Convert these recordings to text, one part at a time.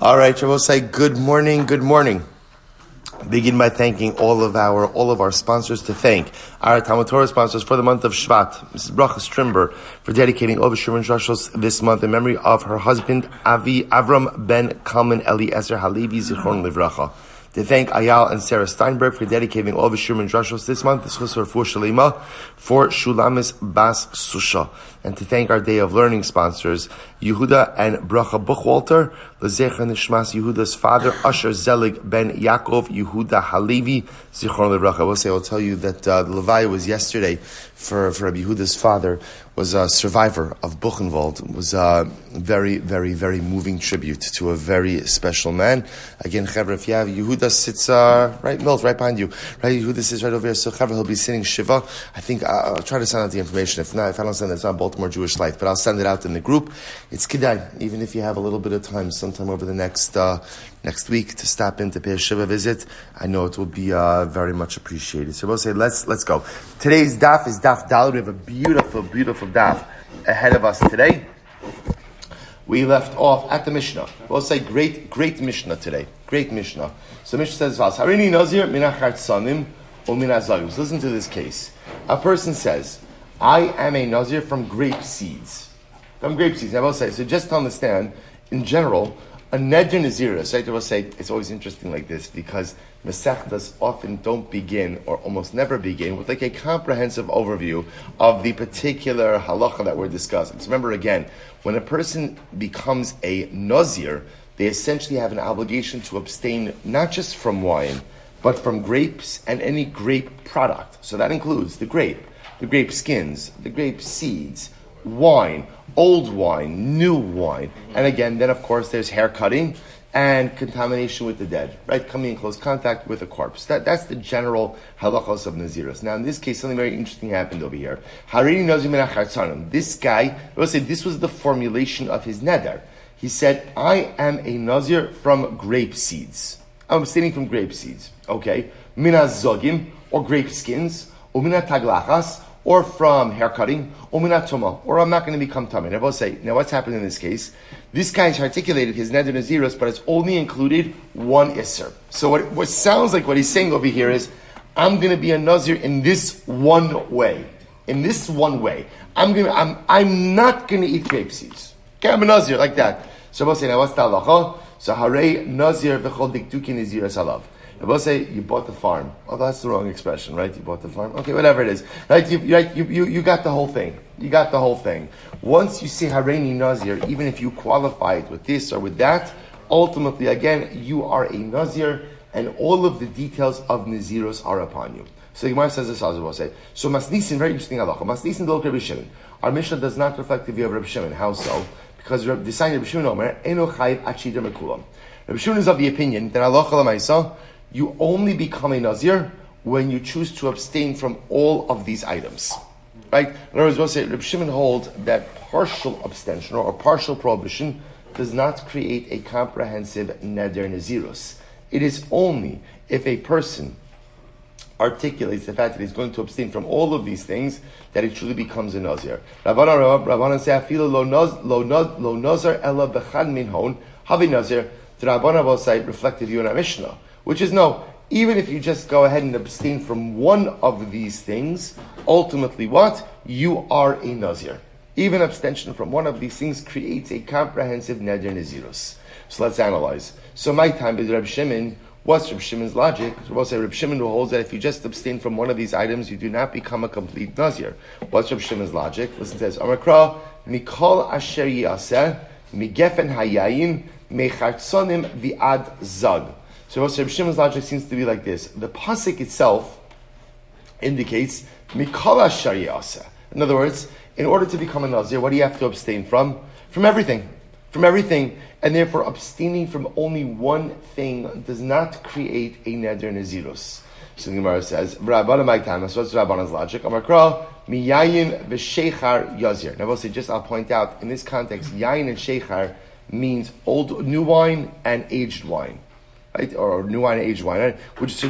All right, I will say good morning. Begin by thanking all of our sponsors. To thank our TALMUD TORAH sponsors for the month of Shvat, Mrs. Bracha Strimber, for dedicating all the Shurman Shashos this month in memory of her husband Avraham ben Kalman Eliezer HaLevi Zichron Livracha. To thank Ayal Sara Steinberg for dedicating all the Shurman Shashos this month, the zechus refuah sheleimah for Shulamis bas Susha. And to thank our Day of Learning sponsors, Yehuda Bracha Buchwalter, the nishmas Yehuda's father, Usher Zelig ben Yaakov Yehudah HaLevi, Zichron Bracha. I'll tell you that the Levaya was yesterday for Rabbi Yehuda's father, was a survivor of Buchenwald. It was a very, very, very moving tribute to a very special man. Again, Chevra, if you have Yehuda sits right behind you. Right, Yehuda sits right over here. So Chevra, he'll be sitting Shiva. I think I'll try to send out the information. If I don't send it, it's not Baltimore Jewish Life, but I'll send it out in the group. It's Kedai, even if you have a little bit of time, sometime over the next week to stop in to pay a Shiva visit. I know it will be very much appreciated. So we'll say, let's go. Today's daf is daf Daled. We have a beautiful, beautiful daf ahead of us today. We left off at the Mishnah. We'll say great Mishnah today. Great Mishnah. So Mishnah says, Harini Nazir minachart sanim o minazayus. Listen to this case. A person says, I am a Nazir from grape seeds. Now I will say, so just to understand, in general, a neder naziris, right? I will say, it's always interesting like this, because Masechtas often don't begin, or almost never begin, with like a comprehensive overview of the particular halacha that we're discussing. So remember again, when a person becomes a nazir, they essentially have an obligation to abstain not just from wine, but from grapes and any grape product. So that includes the grape skins, the grape seeds, wine, old wine, new wine. And again, then of course there's hair cutting and contamination with the dead, right? Coming in close contact with a corpse. That's the general halachos of Naziros. Now in this case, something very interesting happened over here. Harini Nazir min hachartzanim. This guy, let's say this was the formulation of his neder. He said, I am a Nazir from grape seeds. I'm abstaining from grape seeds. Okay. Mina zogim, or grape skins, or mina taglachas, or from hair cutting, or mina tuma, or I'm not going to become tummy. I will say, now what's happened in this case? This guy has articulated his neder naziros, but it's only included one isser. So what sounds like what he's saying over here is, I'm going to be a nazir in this one way. In this one way, I'm not going to eat grape seeds. Okay, I'm a nazir like that. So I will say, now what's the halacha? So harei nazir v'chol diktuki naziras alav. I will say, you bought the farm. Oh, that's the wrong expression, right? You bought the farm. Okay, whatever it is. Right? You got the whole thing. You got the whole thing. Once you say Hareini Nazir, even if you qualify it with this or with that, ultimately, again, you are a Nazir, and all of the details of Naziros are upon you. So the Gemara says this, as I will say. So Masnisin, very interesting halacha. Masnisin dolok Rabbi Shimon. Our Mishnah does not reflect the view of Rabbi Shimon. How so? Because the sign of Rabbi Shimon Omer, Eno chayiv achidar mekulam. Rabbi Shimon is of the opinion that halacha l'maisa, you only become a Nazir when you choose to abstain from all of these items. Right? In other words, we'll say, Reb Shimon holds that partial abstention or partial prohibition does not create a comprehensive neder nazirus. It is only if a person articulates the fact that he's going to abstain from all of these things that he truly becomes a Nazir. Rabbanan say, Afilo lo nazar ela bechad min hon, havi Nazir. The Rabbanan will say, reflected you in our Mishnah, which is no, even if you just go ahead and abstain from one of these things, ultimately what? You are a Nazir. Even abstention from one of these things creates a comprehensive neder nazirus. So let's analyze. So my time is Reb Shimon. What's Reb Shimon's logic? We'll say Reb Shimon holds that if you just abstain from one of these items, you do not become a complete Nazir. What's Reb Shimon's logic? Listen to this. Amakra, Mikol asher yaseh, migefen hayayin, mechartsonim vi'ad zag. So Reb Shimon's logic seems to be like this. The pasuk itself indicates mikol asher yaseh. In other words, in order to become a Nazir, what do you have to abstain from? From everything. From everything. And therefore, abstaining from only one thing does not create a neder nazirus. So the Gemara says, Rabbanan my time, so what's Rabbanan's logic? Amakra, mi yayin v'sheichar yazir. Now, I'll point out, in this context, yayin and sheichar means new wine and aged wine. Right? Or new wine and aged wine. Right? So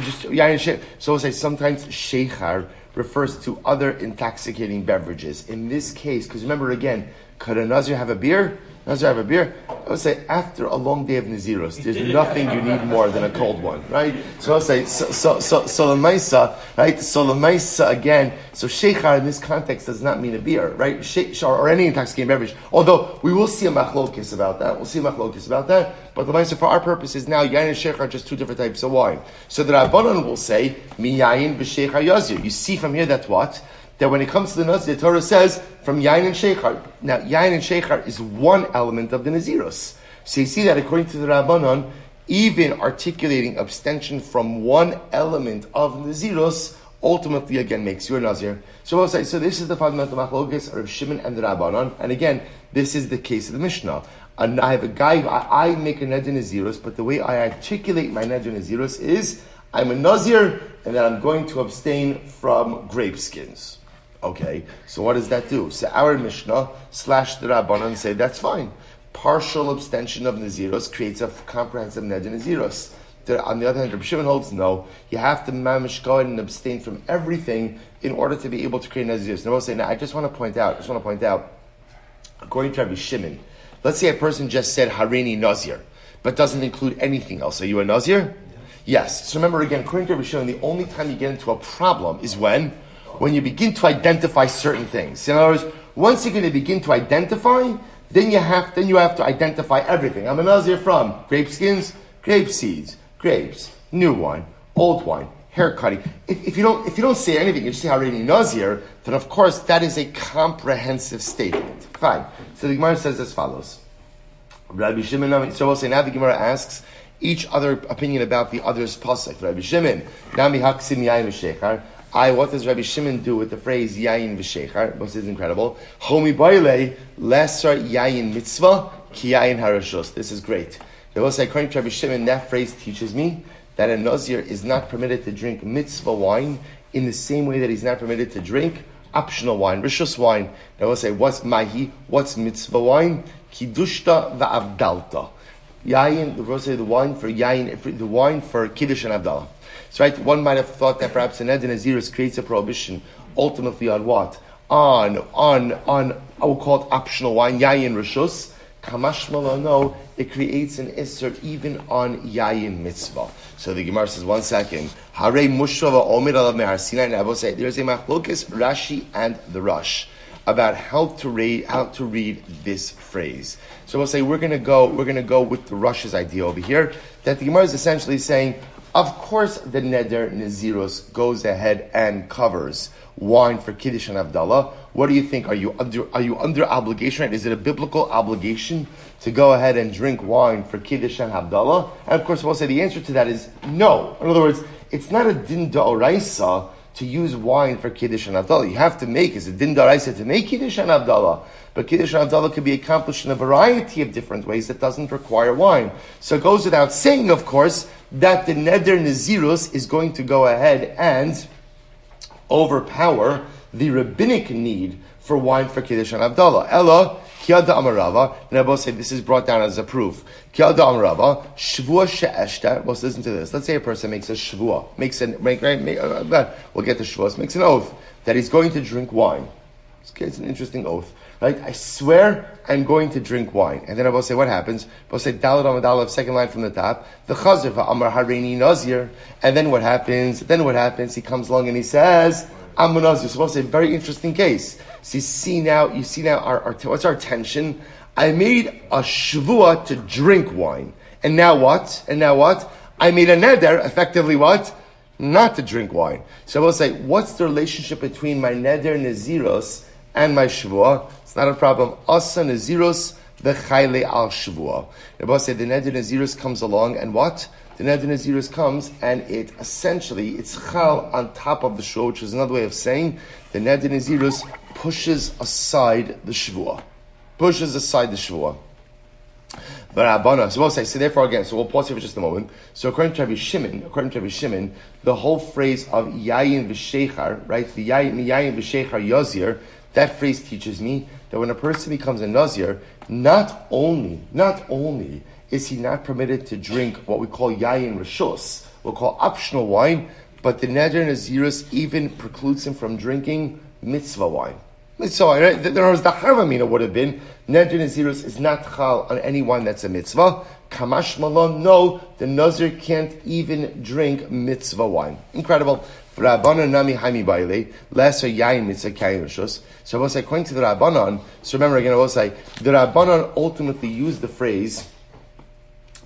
we'll say sometimes sheichar refers to other intoxicating beverages. In this case, because remember again, could a Nazir have a beer? Nazir have a beer? I would say after a long day of Nazirus, there's nothing you need more than a cold one, right? So I'll say, sheleimah, right? Sheleimah again. So sheikhar in this context does not mean a beer, right? Or any intoxicating beverage. Although we will see a machlokis about that. But the Maisa for our purposes now, yayin and sheikhar are just two different types of wine. So the Rabbanon will say, mi yayin v'sheikhar yazir. You see from here that what? That when it comes to the Nazir, the Torah says from Yain and Sheikhar. Now, Yain and Sheikhar is one element of the Nazirus. So you see that according to the Rabbanon, even articulating abstention from one element of Nazirus ultimately again makes you a Nazir. So I'll say, so this is the fundamental machlokes of Shimon and the Rabbanon, and again, this is the case of the Mishnah. And I have a guy, I make a Neder Nazirus, but the way I articulate my Neder Nazirus is, I'm a Nazir, and that I'm going to abstain from grape skins. Okay, so what does that do? So our Mishnah / the Rabbanan say that's fine. Partial abstention of Nazirus creates a comprehensive Neder Nazirus. On the other hand, Rabbi Shimon holds no. You have to mamish go ahead and abstain from everything in order to be able to create Nazirus. Now, I will say, now I just want to point out, according to Rabbi Shimon, let's say a person just said Harini Nazir, but doesn't include anything else. Are you a Nazir? Yes. So remember again, according to Rabbi Shimon, the only time you get into a problem is when you begin to identify certain things. In other words, once you're going to begin to identify, then you have to identify everything. I'm a Nazir from grape skins, grape seeds, grapes, new wine, old wine, hair cutting. If you don't say anything, you just say already Nazir, then of course that is a comprehensive statement. Fine. So the Gemara says as follows. Rabbi Shimon, so we'll say now the Gemara asks each other opinion about the other's pasuk. Rabbi Shimon, Nami Haksim Yain V'Sheikhar. What does Rabbi Shimon do with the phrase Yayin V'Sheikhar? This is incredible. Chomi Boile, lesser Yayin Mitzvah, Ki Yayin Harashos. This is great. They will say, according to Rabbi Shimon, that phrase teaches me that a Nazir is not permitted to drink mitzvah wine in the same way that he's not permitted to drink optional wine, rishus wine. They will say, what's mahi? What's mitzvah wine? Kiddushta va'avdalta. Yayin, the will say the wine for Yayin, the wine for Kiddush and Avdalah. So right, one might have thought that perhaps an Neder Nazirus creates a prohibition ultimately on what? On I will call it optional wine, Yayin Rishus. Kamashmala, no, it creates an Isser even on Yayin Mitzvah. So the Gemara says, 1 second. Hare Mushava Omer Alav Mehar Sinai. And I will say, there's a machlokes, Rashi and the Rush, about how to read this phrase. So we'll say we're going to go with the Rush's idea over here, that the Gemara is essentially saying, of course, the Neder Nazirus goes ahead and covers wine for Kiddush and Avdalah. What do you think? Are you under obligation? Right? Is it a biblical obligation to go ahead and drink wine for Kiddush and Avdalah? And of course, we'll say the answer to that is no. In other words, it's not a din da'oraisa to use wine for Kiddush and Avdalah. You have to make, is a din da'oraisa to make Kiddush and Avdalah. But Kiddush and Avdalah can be accomplished in a variety of different ways that doesn't require wine. So it goes without saying, of course, that the Neder Nazirus is going to go ahead and overpower the rabbinic need for wine for Kiddush and Avdalah. Ella, Kiada Amarava, and I both say this is brought down as a proof. Kiada Amarava, Shvua She'eshta, well, listen to this. Let's say a person makes a Shvua, we'll get to Shvuas, makes an oath that he's going to drink wine. It's an interesting oath. Right? I swear I'm going to drink wine. And then I will say, what happens? I will say, Dalad Amadalav, second line from the top, the Chazir Amar Hareini Nazir. And then what happens? He comes along and he says, I'm a Nazir. So I will say, very interesting case. So you see now our what's our tension? I made a Shavua to drink wine. And now what? I made a Neder, effectively what? Not to drink wine. So I will say, what's the relationship between my Neder Nazirus and my Shavua? It's not a problem. Asa Nazirus v'chayle al Shavua. Rabbi said the Neder Nazirus comes along and what? The Neder Nazirus comes and it's chal on top of the Shavua, which is another way of saying the Neder Nazirus pushes aside the Shavua. So we'll say, so therefore again, so we'll pause here for just a moment. So according to Rabbi Shimon, the whole phrase of Yayin v'Sheikhar, right? The Yayin v'Sheikhar Yazir, that phrase teaches me that when a person becomes a Nazir, not only is he not permitted to drink what we call Yayin Rishos, we'll call optional wine, but the Neder Nazirus even precludes him from drinking mitzvah wine. So, right, the Harvamina would have been, Neder Nazirus is not chal on any wine that's a mitzvah. Kamash Malon, no, the Nazir can't even drink mitzvah wine. Incredible. Rabbanan nami haimi baile, lesser yain mitzvah kain rishus. So I will say, according to the Rabbanan, so remember again, I will say, the Rabbanan ultimately use the phrase,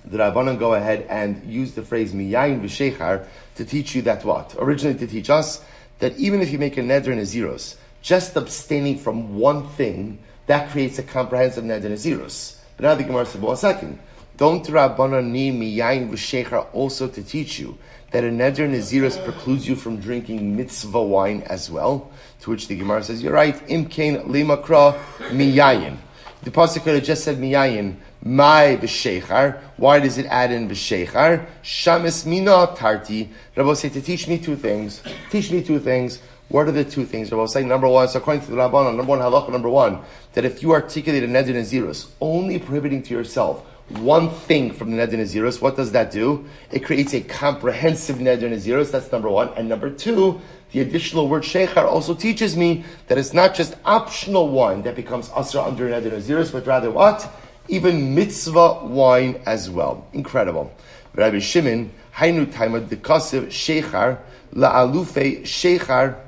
the Rabbanan go ahead and use the phrase miyayin v'shechar to teach you that what? Originally to teach us that even if you make a neder naziros, just abstaining from one thing, that creates a comprehensive neder naziros. But now the Gemara said, well, a second. Don't Rabbanan need miyayin v'shechar also to teach you that a neder naziros precludes you from drinking mitzvah wine as well? To which the Gemara says, you're right, imkein limakra miyayin. The pasuk could have just said miyayin, my v'shechar. Why does it add in v'shechar? Shamis mina tarti. Rabbi say to teach me two things. Teach me two things. What are the two things? Rabbi say number one. So according to the Rabbanan, number one halacha, number one, that if you articulate a neder nazirus, only prohibiting to yourself one thing from the neder nazirus, what does that do? It creates a comprehensive neder nazirus. That's number one. And number two, the additional word shechar also teaches me that it's not just optional wine that becomes asr under neder nazirus, but rather what? Even mitzvah wine as well. Incredible. Rabbi Shimon, Hainu Taimad Dekasiv Shechar La'alufe Shechar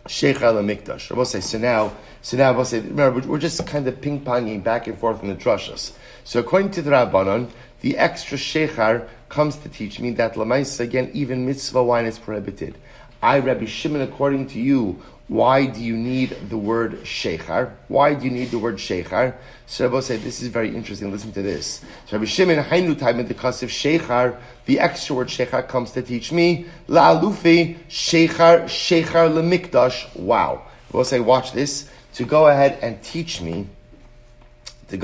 Lamikdash. Rabbi say, so now Rabbi say, remember, we're just kind of ping-ponging back and forth in the drashas. So according to the Rabbanan, the extra Shechar comes to teach me that Lamaisa, again, even mitzvah wine is prohibited. I, Rabbi Shimon, according to you, why do you need the word shechar? Why do you need the word shechar? So Rabbi said, this is very interesting. Listen to this. So Rabbi Shimon, Hainu time in the kasif shechar, the extra word shechar comes to teach me, la'alufi shechar lemikdash. Wow. Rabbi say, watch this. To go ahead and teach me a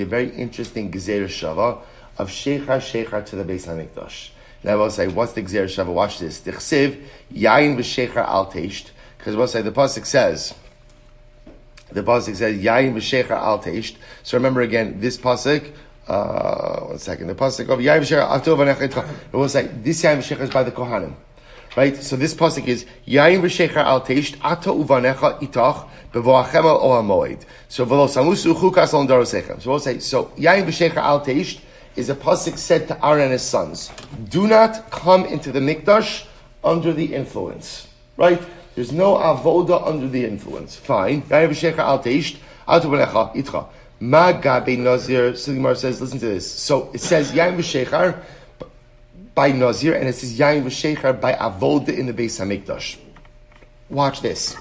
very interesting gezerah shava of shechar to the Beis HaMikdash. Now Rabbi say, what's the gezerah shava? Watch this. Dichsiv yain v'shechar al teisht. Because we'll say the pasuk says, "Yayin v'shechar al teisht." So remember again, this pasuk. One second. The pasuk of Yayin v'shechar al teisht. We'll say this Yayin v'shechar is by the Kohanim, right? So this pasuk is Yayin v'shechar al teisht ato uvanecha itach bevoachem al ohamoed. So v'lo samusu chukas al darosechem. So we'll say Yayin v'shechar al teisht is a pasuk said to Aaron and his sons: do not come into the mikdash under the influence, right? There's no avoda under the influence. Fine. Ma gabe nazir. Silimar says, listen to this. So it says yain v'shechar by nazir, and it says yain v'shechar by avoda in the Beis Hamikdash. Watch this.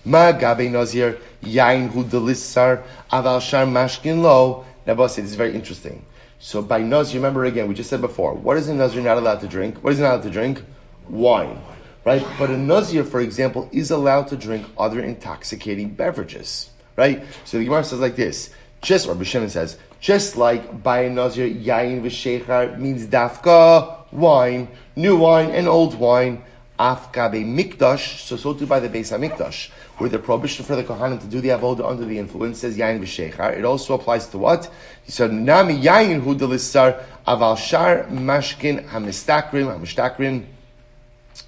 Ma gabe nazir yain hu delissar aval shar mashkin lo. Now, boss, this is very interesting. So by nazir, remember again, we just said before, what is a nazir not allowed to drink? What is he not allowed to drink? Wine. Right? But a nazir, for example, is allowed to drink other intoxicating beverages. Right? So the Gemara says like this. Rabbi Shimon says, just like by a nazir, yain v'shechar means dafka, wine, new wine and old wine, afka be mikdash, so too by the Beis HaMikdash, where the prohibition for the Kohanim to do the avodah under the influence says yain v'shechar. It also applies to what? He said, nami yain hu delissar aval shar mashkin hamistakrim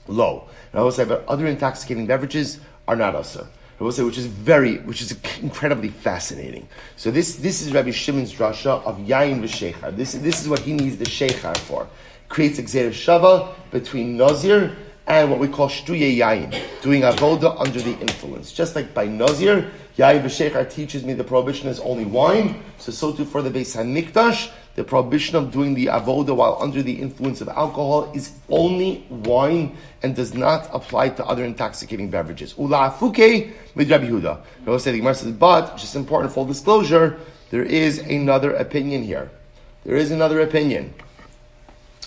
low. And I will say, but other intoxicating beverages are not asur. I will say, which is incredibly fascinating. So this is Rabbi Shimon's drasha of yain v'shechar. This is what he needs the shechar for. Creates a gezerah shava between nazir and what we call shtuye yain, doing avoda under the influence. Just like by nazir, yain v'shechar teaches me the prohibition is only wine. So too for the Beis HaMikdash, the prohibition of doing the avoda while under the influence of alcohol is only wine and does not apply to other intoxicating beverages. Ula'afuke with Rabbi Yehuda. The Gemara says, but, just important full disclosure, there is another opinion here. There is another opinion.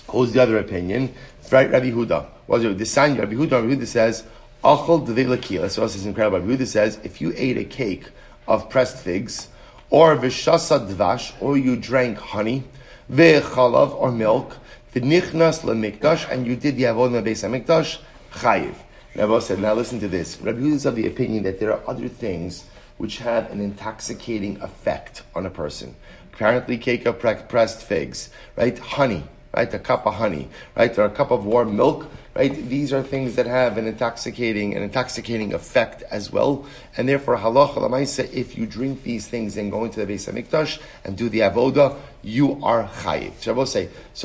Who's the other opinion? Right, Rabbi Yehuda. What's the sign? Rabbi Yehuda says, Achol devei lakila. So this is incredible. Rabbi Yehuda says, if you ate a cake of pressed figs, or v'shasa dvash, or you drank honey, v'chalav, or milk, v'nichnas lemikdash, and you did the avodah Beis HaMikdash, chayiv. Rabbi said, now listen to this. Rabbi Yehuda is of the opinion that there are other things which have an intoxicating effect on a person. Apparently, cake of pressed figs, right? Honey, right? A cup of honey, right? Or a cup of warm milk, right? These are things that have an intoxicating effect as well. And therefore, halacha l'maisa, if you drink these things and go into the Beis HaMikdash and do the avoda, you are chayiv. So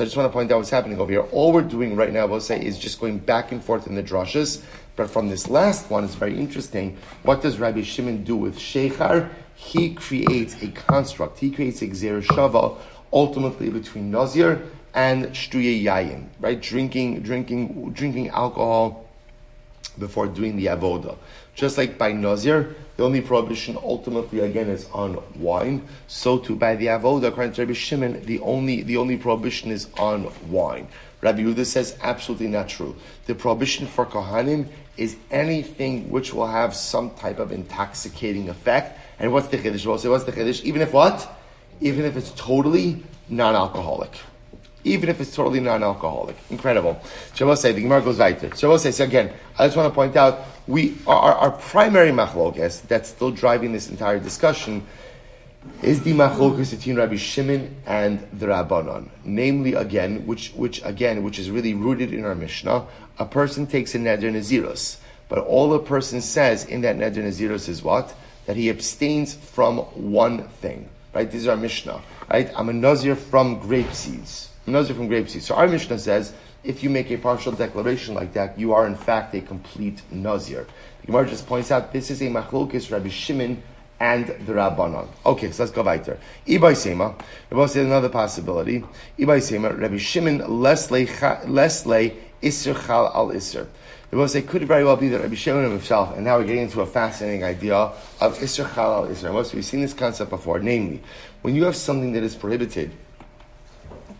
I just want to point out what's happening over here. All we're doing right now, is just going back and forth in the drashas. But from this last one, it's very interesting. What does Rabbi Shimon do with sheikhar? He creates a construct. He creates a gzera shava, ultimately between nazir and shtuye yayin, right? Drinking alcohol before doing the avoda. Just like by nazir, the only prohibition ultimately again is on wine. So too by the avoda, according to Rabbi Shimon, the only prohibition is on wine. Rabbi Yehuda says absolutely not true. The prohibition for kohanim is anything which will have some type of intoxicating effect. And what's the chiddush? We'll say what's the chiddush? Even if what? Even if it's totally non-alcoholic. Even if it's totally non-alcoholic. Incredible. Shabbos say, the Gemara goes weiter. Shabbos say, so again, I just want to point out, our primary machlokes that's still driving this entire discussion is the machlokes between Rabbi Shimon and the Rabbanon. Namely, again, which is really rooted in our Mishnah, a person takes a neder naziros, but all a person says in that neder naziros is what? That he abstains from one thing. Right? This is our Mishnah. Right? I'm a nazir from grape seeds. So our Mishnah says, if you make a partial declaration like that, you are in fact a complete nazir. The Gemara just points out this is a machlokes Rabbi Shimon and the Rabbanon. Okay, so let's go weiter. Ibai Sema, Rabbi said another possibility. Ibai Sema, Rabbi Shimon leslei isser chal al isser. The Rabbi say could very well be that Rabbi Shimon himself, and now we're getting into a fascinating idea of isser chal al isser. We've seen this concept before. Namely, when you have something that is prohibited,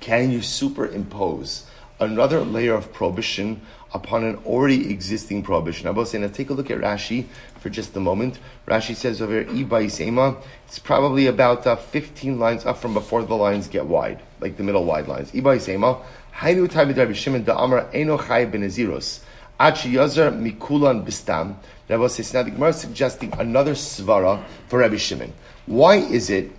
can you superimpose another layer of prohibition upon an already existing prohibition? I'm saying, now take a look at Rashi for just a moment. Rashi says over here, Ibai Sema, it's probably about 15 lines up from before the lines get wide, like the middle wide lines. Ibai Sema, Hainu Taimid Rabbi Shimon da'amar eno chai benaziros, achi yazar mikulan bistam. Rabbi says, now the Gemara is suggesting another svara for Rabbi Shimon. Why is it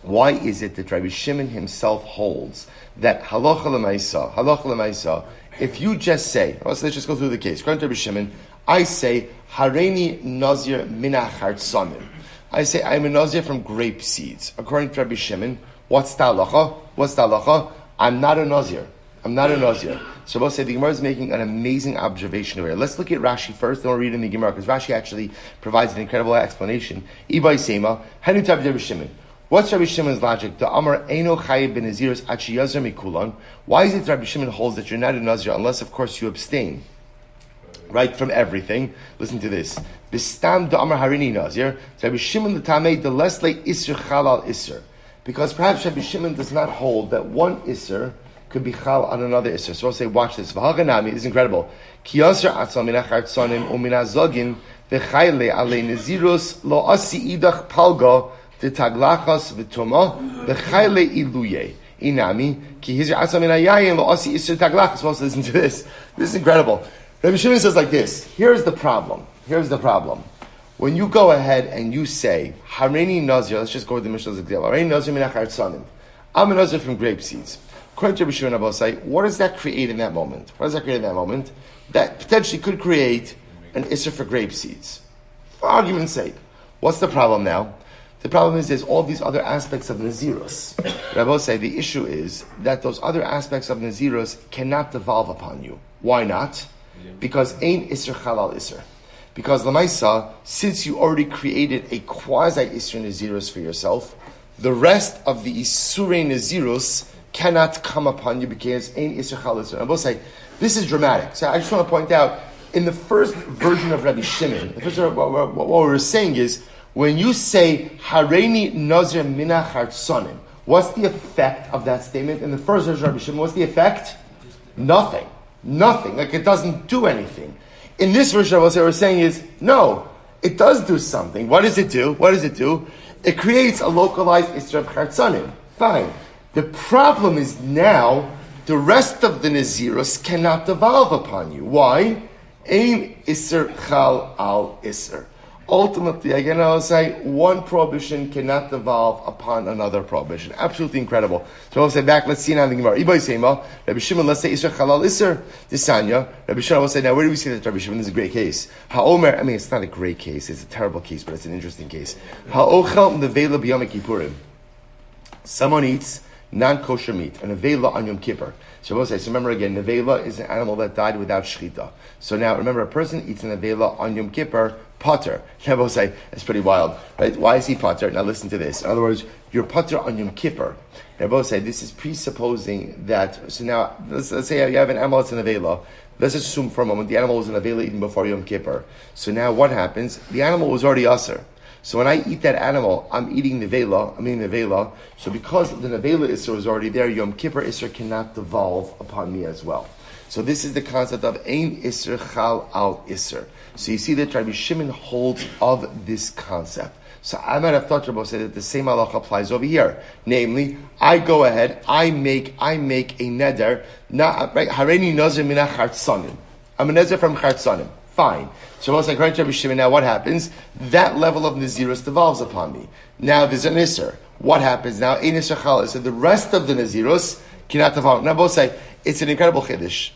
that Rabbi Shimon himself holds that halacha l'maisa, if you just say, let's just go through the case. According to Rabbi Shimon, I say, Hareini nazir mina chartsanim. I say, I'm a nazir from grape seeds. According to Rabbi Shimon, what's the halacha? I'm not a nazir. So we'll say the Gemara is making an amazing observation over here. Let's look at Rashi first, then we'll read in the Gemara, because Rashi actually provides an incredible explanation. Ibai Sema, Hanu Tav Rabbi Shimon. What's Rabbi Shimon's logic? The Amar Eino Chayiv ben Naziros Achi Yazar Mikulan. Why is it Rabbi Shimon holds that you're not a Nazir unless, of course, you abstain, right, from everything? Listen to this. Bistam the Amar Harini Nazir. Rabbi Shimon the Tamei the Lesle Isser Chalal Isser. Because perhaps Rabbi Shimon does not hold that one Isser could be Chal on another Isser. So I'll say, watch this. V'haganami, this is incredible. Ki Yasser Atzal Minach Hartzonim Umina Zogin V'chayle Ale Naziros Lo Asi Idach Palga the taglachas v'toma v'chayle iluye inami ki hizir asam in ayayim lo'asi isur taglachas. Well, listen to this. This is incredible. Rabbi Shimon says like this. Here's the problem. When you go ahead and you say Hareini nazir, let's just go with the Mishnah's example. Hareini nazir minach hartzanim. I'm a nazir from grape seeds. According to Rabbi Shimon Abosai, what does that create in that moment? That potentially could create an isur for grape seeds. For argument's sake. What's the problem now? The problem is there's all these other aspects of Naziros. Rabbi say the issue is that those other aspects of Naziros cannot devolve upon you. Why not? Because Ein Isser Chalal Isser. Because Lamaisa, since you already created a quasi Isser Naziros for yourself, the rest of the Isurei Naziros cannot come upon you because Ein Isser Chalal Isser. Rabbi say this is dramatic. So I just want to point out, in the first version of Rabbi Shimon, what we're saying is, when you say Hareini Nazir Mina Hartsonim, what's the effect of that statement? In the first version of Rabbi Shimon, what's the effect? Nothing. Like it doesn't do anything. In this version, what we're saying is, no, it does do something. What does it do? It creates a localized Isra of Hartsonim. Fine. The problem is now, the rest of the Naziros cannot devolve upon you. Why? Ein Isser Chal Al Isser. ultimately, again, I'll say one prohibition cannot devolve upon another prohibition. Absolutely incredible. So I'll say back, let's see now in the Gemara. Ibay Seima, Rabbi Shimon, let's say Isra Chalal Isser, Disanya. Rabbi Shimon will say, now where do we see that Rabbi Shimon? This is a great case. Ha'omer, I mean, it's not a great case, it's a terrible case, but it's an interesting case. Ha'ochel nevela b'yom kippurim. Someone eats non-kosher meat, an nevela on Yom Kippur. So remember again, nevela is an animal that died without shechita. So now remember, a person eats an nevela on Yom Kippur, pater. Now say it's pretty wild, right? Why is he pater? Now listen to this. In other words, you're pater on Yom Kippur. Now say this is presupposing that. So now let's say you have an animal that's an nevela. Let's assume for a moment the animal was an nevela eaten before Yom Kippur. So now what happens? The animal was already aser. So when I eat that animal, I'm eating nevela. So because the nevela isser is already there, Yom Kippur isser cannot devolve upon me as well. So this is the concept of ein isser chal al isser. So you see that Rabbi Shimon holds of this concept. So I might have thought Rabbi said that the same halacha applies over here. Namely, I go ahead, I make a neder, right? Hareini nazir mina chartzanim. I'm a nazir from chartzanim. Fine. So according to Rabbi Shimon, now what happens? That level of Nazirus devolves upon me. Now there's an Isser. What happens now? Ein Isser Chal. So the rest of the Nazirus cannot devolve. Now both say, it's an incredible Chiddush.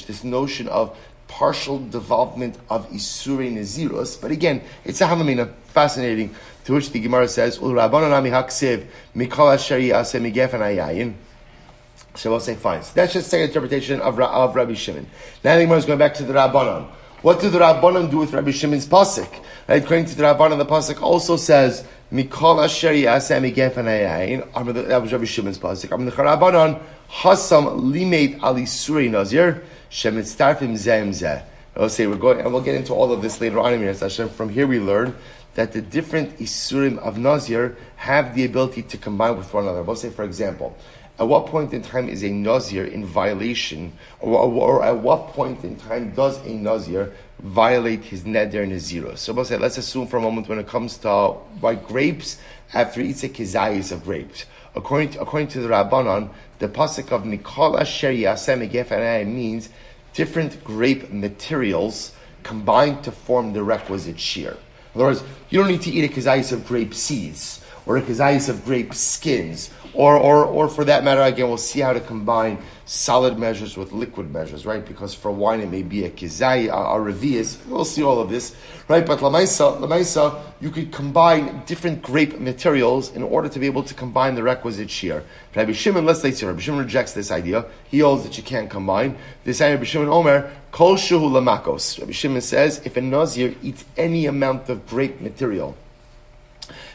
This notion of partial devolvement of Isurei Nazirus. But again, it's a Havamina. Fascinating. To which the Gemara says, Ul Rabbanon Ami Haksiv, Mikol Asher Yaseh Migefen Ayayin. So we'll say fine. So that's just the second interpretation of Rabbi Shimon. Now the Gemara is going back to the Rabbanon. What do the Rabbanon do with Rabbi Shimon's pasuk? Right? According to the Rabbanon, the pasuk also says, Mikol asher yaseh migefen hayayin. That was Rabbi Shimon's pasuk. The Rabbanon hasam limeid ali surei nazir shemitztarfim zeh zeh. I'll say we're going, and we'll get into all of this later on in your session. From here we learn that the different isurim of nazir have the ability to combine with one another. We'll say, for example, at what point in time is a Nazir in violation, or at what point in time does a Nazir violate his Neder Nazirus? So we'll say, let's assume for a moment when it comes to grapes, after he eats a kezayis of grapes. According to the Rabbanon, the pasuk of Mikol Asher Yaseh Migefen means different grape materials combined to form the requisite shear. In other words, you don't need to eat a kezayis of grape seeds, or a kezayis of grape skins, or for that matter, again, we'll see how to combine solid measures with liquid measures, right? Because for wine it may be a kizai, a revius. We'll see all of this, right? But lamaisa, you could combine different grape materials in order to be able to combine the requisite shear. Rabbi Shimon, let's say Rabbi Shimon rejects this idea. He holds that you can't combine. This idea, Rabbi Shimon Omer, kol shuhu lamakos. Rabbi Shimon says, if a nazir eats any amount of grape material,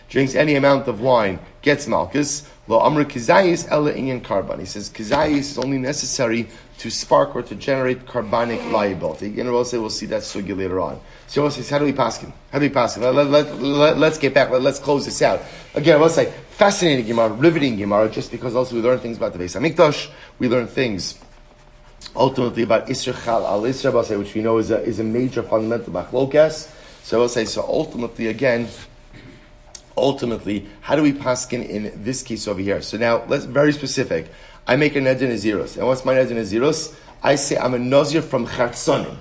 drinks any amount of wine, gets malchus, lo amr kizayis ela inyan carbon. He says kizayis is only necessary to spark or to generate carbonic liability. Again, we'll see that sugi later on. So we'll say, how do we paskin? Let's get back. Let's close this out. Again, we'll say, fascinating Gemara, riveting Gemara, just because also we learn things about the Beis HaMikdash. We learn things ultimately about Isra Chal al Isra, which we know is a major fundamental machlokas. So we'll say, ultimately, how do we paskin in this case over here? So now, let's very specific. I make a neder nazirus. And what's my neder nazirus? I say I'm a nazir from chartzonim.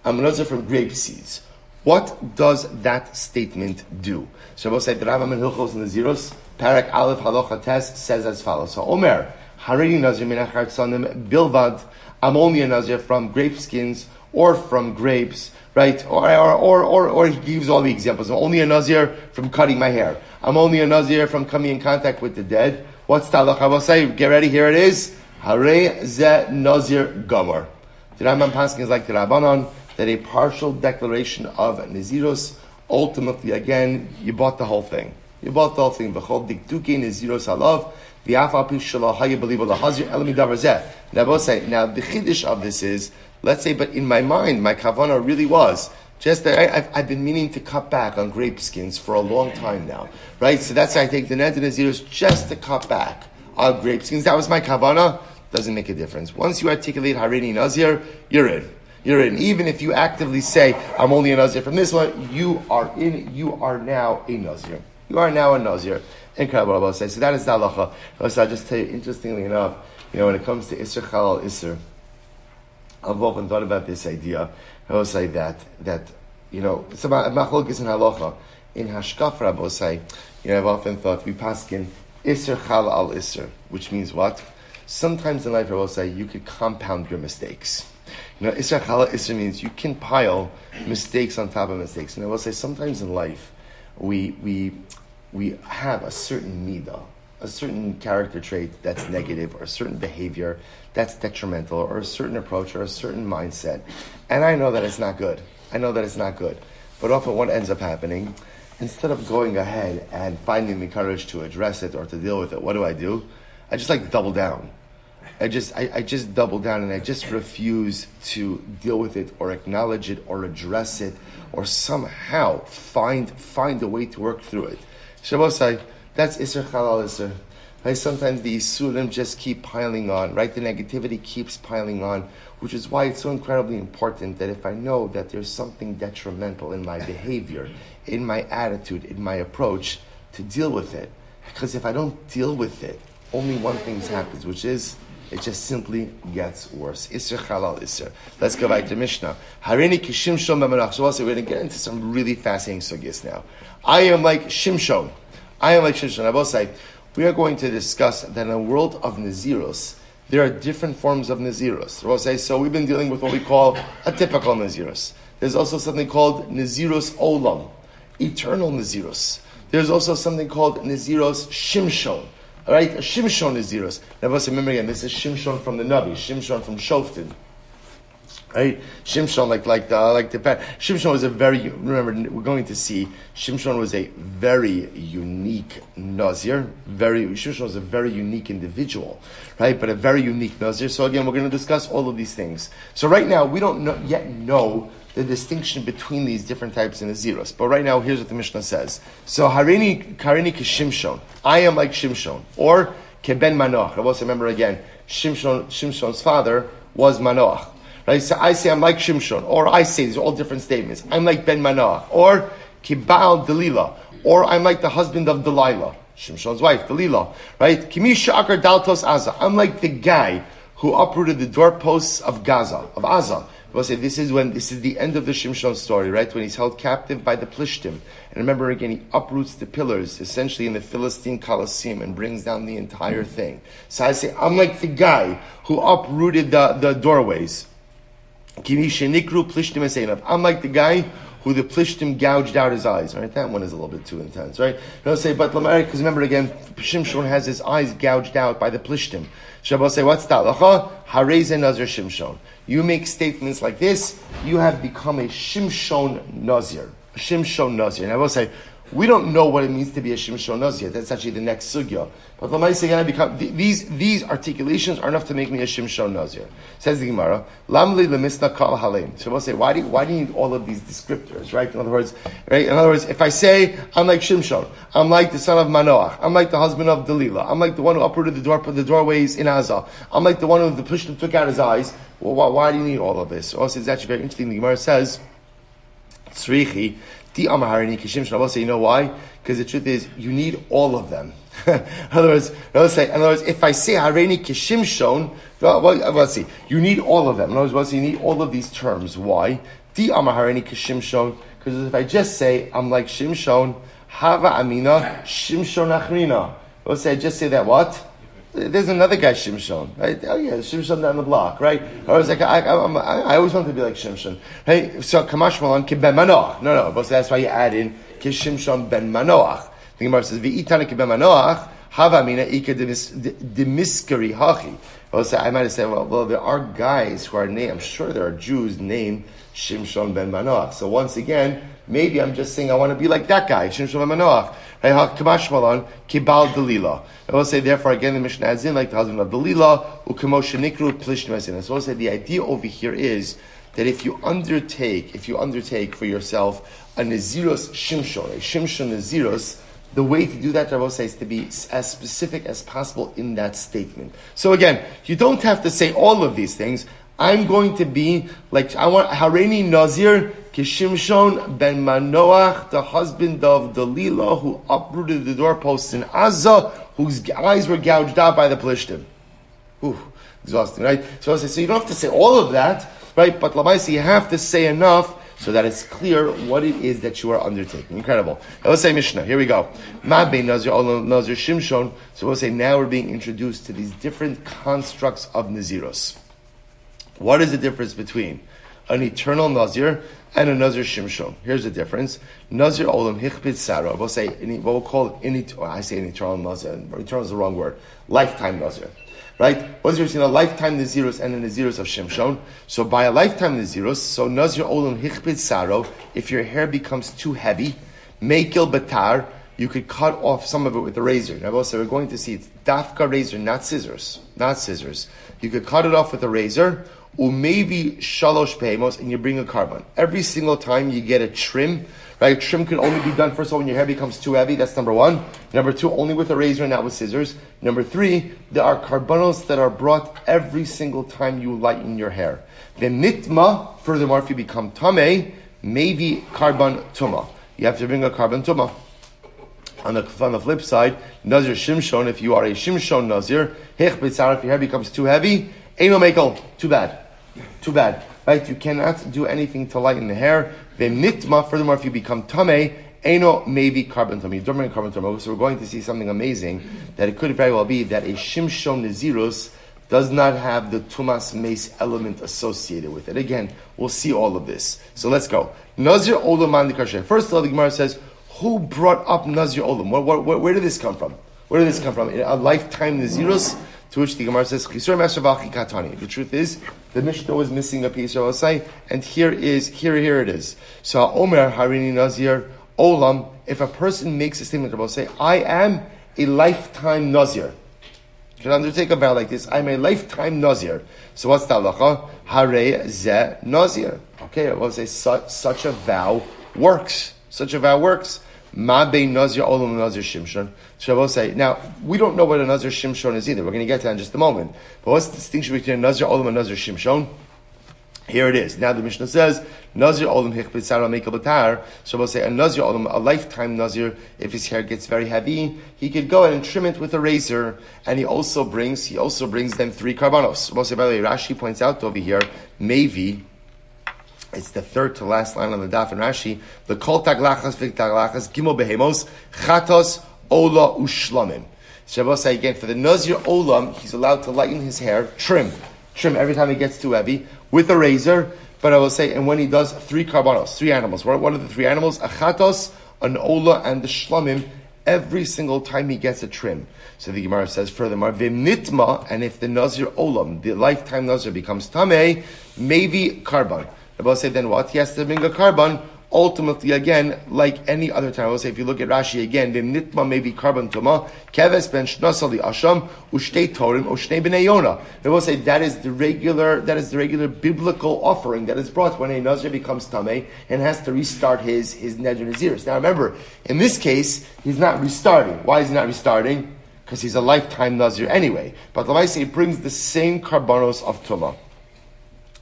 I'm a nazir from grape seeds. What does that statement do? So we'll say, the Rambam in Hilchos Nazirus, Parak Aleph Halacha Tes, says as follows. So Omer, Harini nazir min chartzonim bilvad. I'm only a nazir from grape skins or from grapes, right? Or he gives all the examples. I'm only a nazir from cutting my hair. I'm only a nazir from coming in contact with the dead. What's talach? I will say, get ready, here it is. Hare ze nazir gomer. The Rambam Paskin is like the Rabbanon, that a partial declaration of nazirus, ultimately, again, you bought the whole thing. V'chol diktuki nazirus halav, v'afal pi shalah hayibaliv lahazir elami davar zeh. Now, both say, now the chiddush of this is, let's say, but in my mind, my kavanah really was just that I've been meaning to cut back on grape skins for a long time now, right? So that's why I take the neder nazirus just to cut back on grape skins. That was my kavanah. Doesn't make a difference. Once you articulate harini nazir, you're in. Even if you actively say, I'm only a nazir from this one, you are in. You are now a nazir. Incredible. So that is the halacha. So I'll just tell you, interestingly enough, when it comes to Isser Chal Isser, I've often thought about this idea. I will say that it's about machlokes in halacha. In hashkaf rabosai, I've often thought we paskin iser chala al iser, which means what? Sometimes in life, rabosai, you could compound your mistakes. Iser chala iser means you can pile mistakes on top of mistakes. And I will say sometimes in life, we have a certain midah, a certain character trait that's negative, or a certain behavior that's detrimental, or a certain approach, or a certain mindset. And I know that it's not good. But often what ends up happening, instead of going ahead and finding the courage to address it or to deal with it, what do? I just double down. I just double down, and I just refuse to deal with it or acknowledge it or address it or somehow find a way to work through it. Shabbosai, that's Isser Chalal Isser. Right? Sometimes the Isurim just keep piling on, right? The negativity keeps piling on, which is why it's so incredibly important that if I know that there's something detrimental in my behavior, in my attitude, in my approach, to deal with it. Because if I don't deal with it, only one thing happens, which is it just simply gets worse. Isser Chalal Isser. Let's go back to Mishnah. Harini Kishimshon B'Manach. So also we're going to get into some really fascinating sugyas now. I am like Shimshon. I will say, we are going to discuss that in a world of Naziros, there are different forms of Naziros. I will say, so we've been dealing with what we call a typical Naziros. There's also something called Naziros Olam, eternal Naziros. There's also something called Naziros Shimshon. All right, a Shimshon Naziros. Now, remember again, this is Shimshon from the Navi, Shimshon from Shoftim. Right, Shimshon like the Shimshon was remember we're going to see Shimshon was a very unique Nazir. Shimshon was a very unique individual, right? But a very unique Nazir. So again, we're going to discuss all of these things. So right now we don't yet know the distinction between these different types of Naziros. But right now, here's what the Mishnah says. So Karini Kishimshon, I am like Shimshon, or Keben Manoach. I also remember again, Shimshon's father was Manoach. Right? So I say I'm like Shimshon, or I say, these are all different statements. I'm like Ben Manoach, or Kibal Delilah, or I'm like the husband of Delilah, Shimshon's wife, Delilah. Right? Kimisha Akar Daltos Aza. I'm like the guy who uprooted the doorposts of Aza. We'll say this is the end of the Shimshon story, right? When he's held captive by the Plishtim. And remember again, he uproots the pillars, essentially in the Philistine Colosseum, and brings down the entire thing. So I say, I'm like the guy who uprooted the doorways. I'm like the guy who the Plishtim gouged out his eyes. Right? That one is a little bit too intense, right? Don't say, but because remember again, Shimshon has his eyes gouged out by the Plishtim. Shabbos say, what's that? Hareze Nazir Shimshon. You make statements like this, you have become a Shimshon Nazir. A Shimshon Nazir. And I will say, we don't know what it means to be a Shimshon Nazir. That's actually the next sugya. But these articulations are enough to make me a Shimshon Nazir. Says the Gemara, Lamli lemisna kal halein. So we'll say, why do you need all of these descriptors, right? In other words, if I say, I'm like Shimshon, I'm like the son of Manoach, I'm like the husband of Delilah, I'm like the one who uprooted the doorways in Azah, I'm like the one who the Plishtim took out his eyes, well, why do you need all of this? Also, it's actually very interesting. The Gemara says, Tzrichi, I will say, you know why? Because the truth is, you need all of them. in other words, if I say Hareini Kishimshon, let's see, you need all of them. In other words, you need all of these terms. Why? Hareini Kishimshon, because if I just say I'm like Shimshon, Hava Amina Shimshon Achrina. Let's say I just say that what? There's another guy, Shimshon, right? Oh yeah, Shimshon down the block, right? I was like, I always wanted to be like Shimshon, right? So Kamash Malon ki ben Manoach. No, but that's why you add in ki Shimshon ben Manoach. The Gemara says v'itana ki ben Manoach hava mina ika demiskari hachi. I might have said, well, there are guys who are named. I'm sure there are Jews named Shimshon ben Manoach. So once again, maybe I'm just saying I want to be like that guy, Shimshon ben Manoach. Kamash Malon kibal Delilah. I will say, therefore, again, the Mishnah adds in, like the husband of Delilah, u'kamoshenikru plishtim esin. So I will say, the idea over here is that if you undertake for yourself a Naziros Shimshon, a Shimshon Naziros, the way to do that, I will say, is to be as specific as possible in that statement. So again, you don't have to say all of these things. I'm going to be like, I want Hareini Nazir Kishimshon ben Manoach, the husband of Delilah, who uprooted the doorposts in Azah, whose eyes were gouged out by the Plishtim. Exhausting, right? So I say, so you don't have to say all of that, right? But Lamaisi, you have to say enough so that it's clear what it is that you are undertaking. Incredible. Let's say Mishnah. Here we go. Ma bein Nazir Olam Nazir Shimshon. So we'll say now we're being introduced to these different constructs of Naziros. What is the difference between an eternal Nazir and a Nazir Shimshon? Here's the difference. Nazir Olam Hichpid Sara. We'll say what we'll call I say an eternal Nazir. Eternal is the wrong word. Lifetime Nazir. Right? What's your a lifetime Naziros and a Naziros of Shimshon? So by a lifetime Naziros, so Nazir Olam Hichpid Saro, if your hair becomes too heavy, Meikil Batar, you could cut off some of it with a razor. Now also we're going to see it's dafka razor, not scissors. Not scissors. You could cut it off with a razor, or maybe shalosh peimos, and you bring a carbon. Every single time you get a trim, right? Trim can only be done, first of all, when your hair becomes too heavy. That's number one. Number two, only with a razor and not with scissors. Number three, there are carbonos that are brought every single time you lighten your hair. Then nitma, furthermore, if you become tameh, maybe carbon tuma. You have to bring a carbon tuma. On the flip side, Nazir Shimshon, if you are a Shimshon Nazir, Hech B'tzar, if your hair becomes too heavy, Eino Mekel, too bad. Too bad. Right? You cannot do anything to lighten the hair. Then Nitma, furthermore, if you become Tameh, Eino maybe carbon Tameh. You don't bring carbon Tameh. So we're going to see something amazing, that it could very well be that a Shimshon Nazirus does not have the Tumas Mace element associated with it. Again, we'll see all of this. So let's go. Nazir Olam Mandikashe. First of all, the Gemara says, who brought up Nazir Olam? Where did this come from? Where did this come from? A lifetime Nazirus? To which the Gemara says, the truth is, the Mishnah was missing a piece of Osai, and here it is. So Omer Harini Nazir Olam, if a person makes a statement about say, I am a lifetime Nazir. You can undertake a vow like this, I'm a lifetime Nazir. So what's the halacha? Hare ze Nazir. Okay, I will say such a vow works. Such a vow works. Ma bein Nazir Olam Nazir Shimshon. Shabbos say, now, we don't know what a Nazir Shimshon is either. We're going to get to that in just a moment. But what's the distinction between Nazir Olam and Nazir Shimshon? Here it is. Now the Mishnah says, Nazir Olam Hichbit Sarah Meikal Batar. Shabbos say, a Nazir Olam, a lifetime Nazir, if his hair gets very heavy, he could go and trim it with a razor, and he also brings them 3 karbanos. Shabbos say, by the way, Rashi points out over here, maybe, it's the third to last line on the Daf in Rashi. The kol taglachas v'taglachas gimel behemos chatos ola ushlamim. Shabbos say again, for the Nazir Olam, he's allowed to lighten his hair, trim every time it gets too heavy with a razor. But I will say, and when he does 3 karbanos, 3 animals. What are the 3 animals? A chatos, an ola, and the shlamim. Every single time he gets a trim. So the Gemara says furthermore, v'nitma, and if the Nazir Olam, the lifetime Nazir, becomes tameh, maybe carbon. I will say then what? He has to bring a carbon, ultimately again, like any other time. I will say if you look at Rashi again, the nitma may be carbon tuma, keves ben shnasali asham, ushtei torim, ushnei b'nei yona. I will say that is the regular biblical offering that is brought when a Nazir becomes tameh and has to restart his Neder Naziris. Now remember, in this case, he's not restarting. Why is he not restarting? Because he's a lifetime Nazir anyway. But the Lamaisa, he brings the same karbanos of tumah.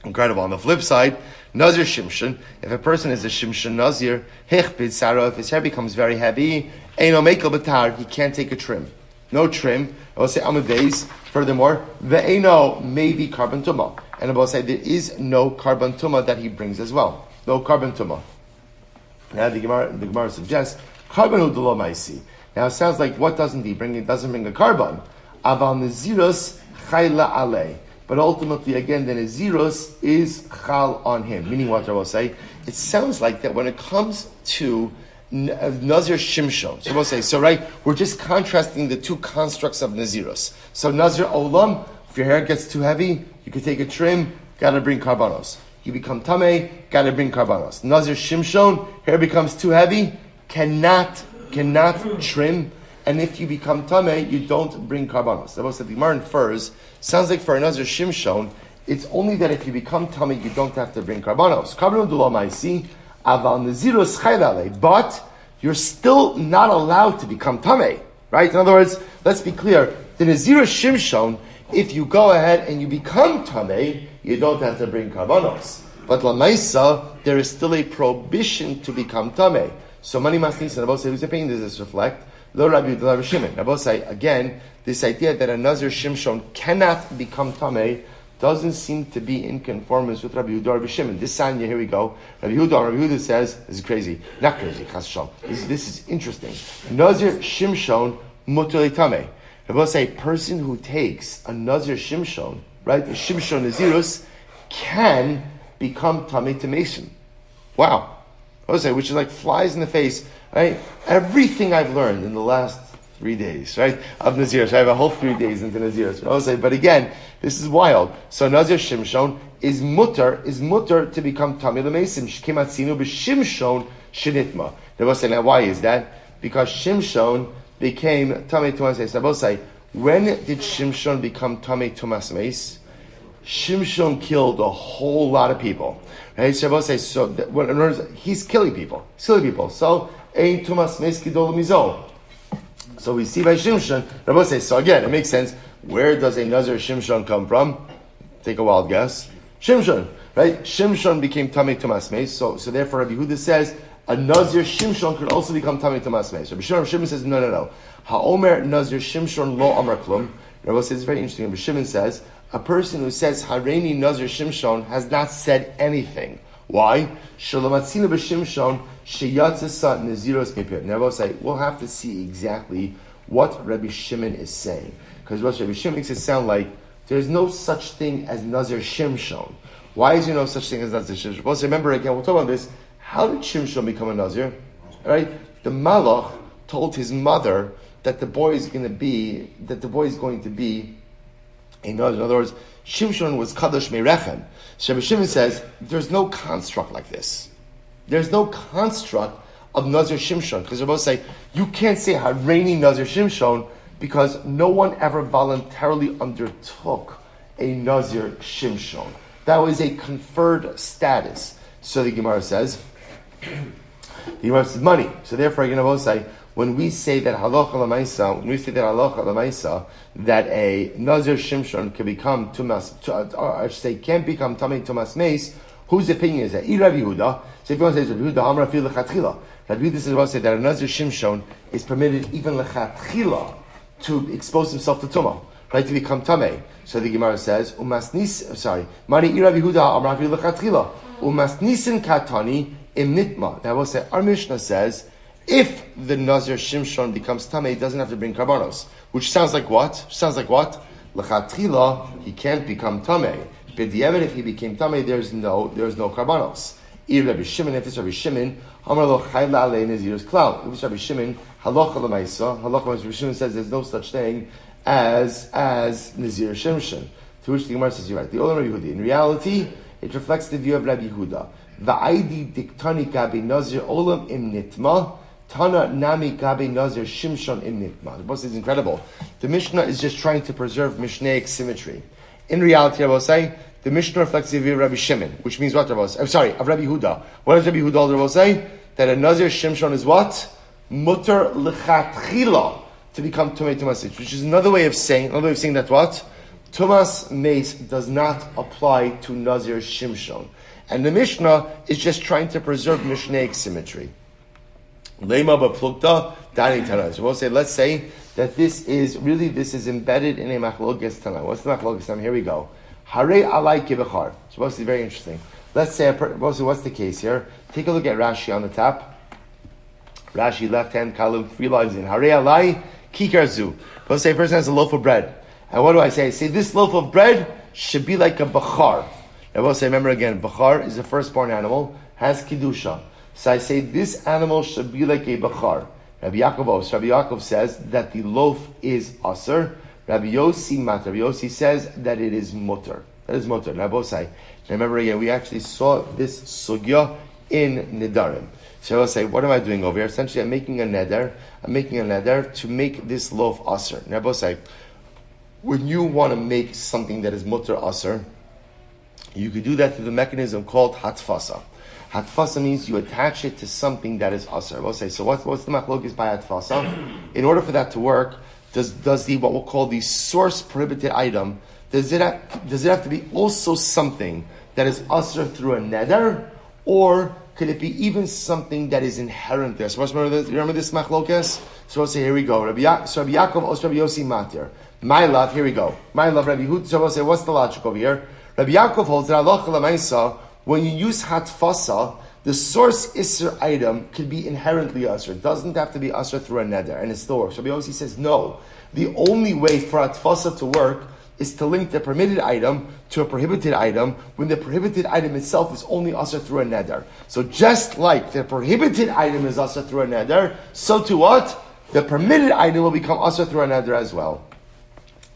Incredible. On the flip side, Nazir Shimshon, if a person is a Shimshon Nazir, Hichbid Sara, if his hair becomes very heavy, Eino Meikal Batar, he can't take a trim. No trim. I will say Amadeus. Furthermore, Ve'eno maybe carbon tuma. And I will say there is no carbon tuma that he brings as well. No carbon tuma. Now the Gemara suggests, carbon udolo maisi. Now it sounds like what doesn't he bring? It doesn't bring a carbon. Aval Nazirus chayla alei. But ultimately, again, the Nazirus is chal on him. Meaning what I will say, it sounds like that when it comes to Nazir Shimshon, so we'll say, so right, we're just contrasting the 2 constructs of Nazirus. So Nazir Olam, if your hair gets too heavy, you could take a trim, gotta bring karbanos. You become tameh, gotta bring karbanos. Nazir Shimshon, hair becomes too heavy, cannot trim. And if you become tameh, you don't bring karbanos. That was the Gemara infers. Sounds like for another Shimshon, it's only that if you become tameh, you don't have to bring karbanos. Karbanon dulo ma'isi, aval nazirus chaylale. But you're still not allowed to become tameh, right? In other words, let's be clear. The nazirus Shimshon, if you go ahead and you become tameh, you don't have to bring karbanos. But lamaisa, there is still a prohibition to become tameh. So many masnis and about say whose opinion does this reflect? Lo Rabbi Yehuda Rabbi Shimon. Now both say, again, this idea that a Nazir Shimshon cannot become Tameh doesn't seem to be in conformance with Rabbi Yehuda or Rabbi Shimon. This Sanya, here we go. Rabbi Yehuda says, this is crazy. Not crazy, chas v'shalom. This is interesting. Nazir Shimshon mutar tameh. Rabbi say, a person who takes a Nazir Shimshon, right, the Shimshon Nazirus, can become tameh to Mason. Wow. Rabbi say, which is like flies in the face, right? Everything I've learned in the last 3 days, right, of Nazirus. I have a whole 3 days into Nazirus. I say, but again, this is wild. So Nazir Shimshon is mutter to become Tamei L'Meisim. Shkimatzinu b'Shimshon shenitma. They will say, now why is that? Because Shimshon became Tamei Tumas Meis. I will say, when did Shimshon become Tamei Tumas Meis? Shimshon killed a whole lot of people. Right? So I will say, so in other words, he's killing people. So ein Tumas Meis Gidol Mizo. So we see by Shimshon, Rabbi says, so again, it makes sense. Where does a Nazir Shimshon come from? Take a wild guess. Shimshon, right? Shimshon became Tamei Tumas Meis. So therefore, Rabbi Yehuda says, a Nazir Shimshon could also become Tamei Tumas Meis. Rabbi Shimon says, no. Ha'omer Nazir Shimshon lo Amar Klum. Rabbi says, it's very interesting. Rabbi Shimon says, a person who says, Hareini Nazir Shimshon has not said anything. Why? Shalomatzina b'Shimshon sheyatzasa naziros mipir. Now, I will say, we'll have to see exactly what Rabbi Shimon is saying. Because what Rabbi Shimon makes it sound like there's no such thing as Nazir Shimshon. Why is there no such thing as Nazir Shimshon? Well, remember again, we'll talk about this. How did Shimshon become a Nazir? Right? The Malach told his mother that the boy is going to be a Nazir. In other words, Shimshon was Kadosh Merechem. So Rabbi Shimon says, there's no construct like this. There's no construct of Nazir Shimshon. Because Rabbi say, you can't say Hareini Nazir Shimshon because no one ever voluntarily undertook a Nazir Shimshon. That was a conferred status. So the Gemara says, money. So therefore, Rabbi say, when we say that halacha l'maisa, that a Nazir Shimshon can become can't become Tamei Tumas Meis, whose opinion is that? Rabbi Yehuda. So if you want to say Rabbi Yehuda, Amar Fil Lechatchila. Rabbi Yehuda says about say that a Nazir Shimshon is permitted even Lechatchila to expose himself to Tumah, right, to become Tamei. So the Gemara says, Mani Rabbi Yehuda, Amar Fil Lechatchila, Umasnisin Katani im Nitma. Now I will say, our Mishnah says, if the Nazir Shimshon becomes Tamei, he doesn't have to bring karbanos. Which sounds like what? L'chatchila, he can't become Tamei. B'diavad, if he became Tamei, there's no karbanos. Rabbi Shimon, if it's Rabbi Shimon, Amar lo chayla alei nazirus klal. If it's Rabbi Shimon, halacha l'maisa, Rabbi Shimon says there's no such thing as Nazir Shimshon. To which the Gemara says, you're right. The Olam Rabbi Yehuda. In reality, it reflects the view of Rabbi Yehuda. Va'aidi diktani gabi Nazir olam im nitma. Tana nami gabe Nazir Shimshon im nitma. The boss is incredible. The Mishnah is just trying to preserve Mishnaic symmetry. In reality, I will say, the Mishnah reflects the view of Rabbi Shimon, which means what, Rabbi? I'm sorry, of Rabbi Yehuda. What does Rabbi Yehuda say? That a Nazir Shimshon is what? Mutter l'chatchila, to become Tumei Tumas Meis, which is another way of saying that what? Tumas Meis does not apply to Nazir Shimshon. And the Mishnah is just trying to preserve Mishnaic symmetry. Lema b'plukta dani tanai. So we'll say, let's say that this is embedded in a machlokes tanai. What's the machlokes tanai? Here we go. Hare alai kibachar. So we'll see, very interesting. Let's say, what's the case here? Take a look at Rashi on the top. Rashi, left hand column, 3 lines in. Hare alai kikar zu. We'll say a person has a loaf of bread. And what do I say? I say this loaf of bread should be like a bachar. I will say, remember again, bachar is a firstborn animal, has kedusha. So I say this animal should be like a bachar. Rabbi Yaakov says that the loaf is aser. Rabbi Yossi says that it is mutter. That is mutter. Now both say. Remember again, we actually saw this sugya in Nedarim. So I will say, what am I doing over here? Essentially, I'm making a neder to make this loaf aser. Now both say, when you want to make something that is mutter aser, you could do that through the mechanism called hatfasa. Hatfasa means you attach it to something that is aser. We'll say, so what's the machlokes by hatfasa? In order for that to work, does the what we'll call the source prohibited item, does it have to be also something that is aser through a neder, or could it be even something that is inherent there? So remember this machlokes? So we'll say, here we go. Rabbi Yaakov also Rabbi Yossi matir. My love, here we go. My love, Rabbi Yehuda, so we'll say, what's the logic over here? Rabbi Yaakov holds that halacha l'maisa, when you use hatfasa, the source isser item could be inherently usher. It doesn't have to be usher through a neder, and it still works. Rabbi Yossi says, no. The only way for hatfasa to work is to link the permitted item to a prohibited item when the prohibited item itself is only usher through a neder. So just like the prohibited item is usher through a neder, so to what? The permitted item will become usher through a neder as well.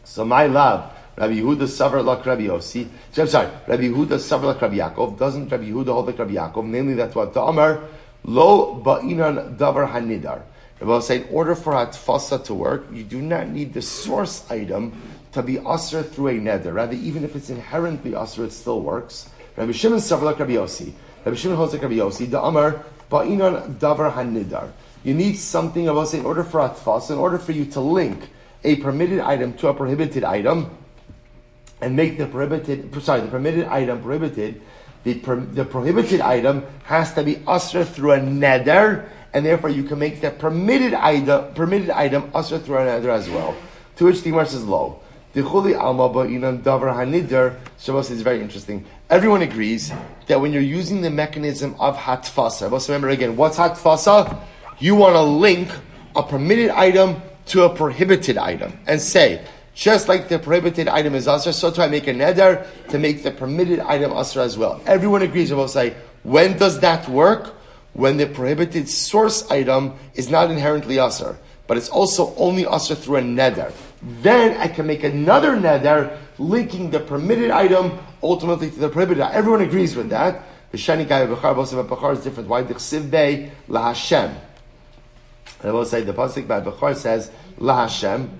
So my love, Rabbi Yehuda Savar like Rabbi Yossi. Rabbi Yehuda Savar like Rabbi Yaakov. Doesn't Rabbi Yehuda hold like Rabbi Yaakov? Namely, that's what the Amar lo ba'inan davar hanidar. Rabbi will say, in order for hatfasa to work, you do not need the source item to be usher through a neder. Rather, even if it's inherently usher, it still works. Rabbi Shimon Savar like Rabbi Yossi. Rabbi Shimon holds like Rabbi Yossi. The Amar ba'inan davar hanidar. You need something, I will say, in order for hatfasa, in order for you to link a permitted item to a prohibited item, and make the permitted item prohibited, the prohibited item has to be usher through a neder, and therefore you can make the permitted item usher through a neder as well. To which the Gemara says, lo. Dichuli alma ba'inan davar hanidar. Shabbos is very interesting. Everyone agrees that when you're using the mechanism of hatfasa, let's remember again, what's hatfasa? You want to link a permitted item to a prohibited item, and say, just like the prohibited item is asr, so too I make a neder to make the permitted item asr as well. Everyone agrees. We'll say, when does that work? When the prohibited source item is not inherently asr, but it's also only asr through a neder. Then I can make another neder linking the permitted item ultimately to the prohibited item. Everyone agrees with that. The shani guy b'char, both b'char is different. Why? The chsiv bei la Hashem. I will say the pasuk by Bechar says La Hashem.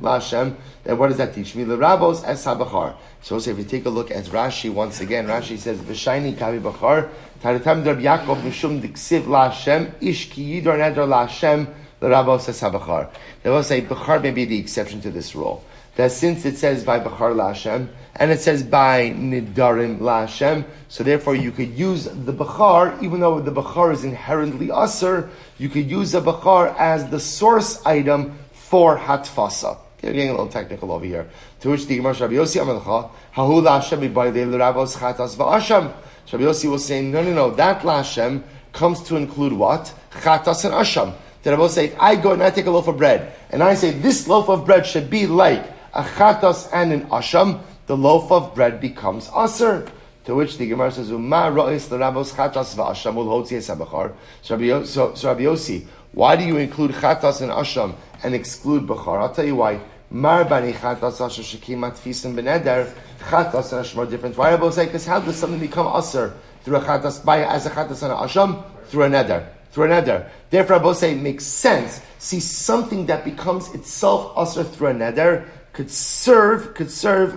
Then what does that teach me? L'rabos es haBechar. So we'll say if you take a look at Rashi once again, Rashi says V'shayni kavi Bechar Taratam Derb Yaakov Mishum Diksiv La Hashem Ish ki yidor neder La Hashem L'rabos es haBechar. They will say Bechar may be the exception to this rule. That since it says by Bechar La Hashem and it says by Nedarim La Hashem, so therefore you could use the Bechar, even though the Bechar is inherently Asr, you could use the Bechar as the source item for Hatfasa. Okay, we're getting a little technical over here. To which the Gemara Rabbi Yossi Amalcha, Hahu La Hashem Ibayde L'Rabos Chatas V'Asham. Rabbi Yossi will say, no, that La Hashem comes to include what? Chatas and Asham. The Rabbi will say, if I go and I take a loaf of bread, and I say this loaf of bread should be like a Chatas and an Asham, the loaf of bread becomes Asr. To which the Gemara says, "Uma ro'is l'rabos chatas v'asham ulhotzi esabachar." So Rabbi Yossi, why do you include chatas and asham and exclude bechar? I'll tell you why. Mar bani chatas asham shekimat fisim beneder. Chatas and asham are different. Why Rabbi say? Because how does something become asr through a chatas as a chatas and an asham through a neder? Therefore, Rabbi say it makes sense. See, something that becomes itself asr through a neder could serve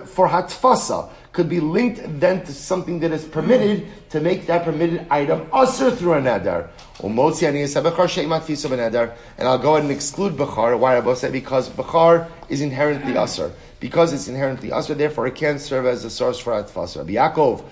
for hatfasa. Could be linked then to something that is permitted to make that permitted item asr through a neder. And I'll go ahead and exclude bechar. Why Rabbi said? Because bechar is inherently asr. Because it's inherently asr, therefore it can serve as a source for hatfasa. Rabbi Yaakov,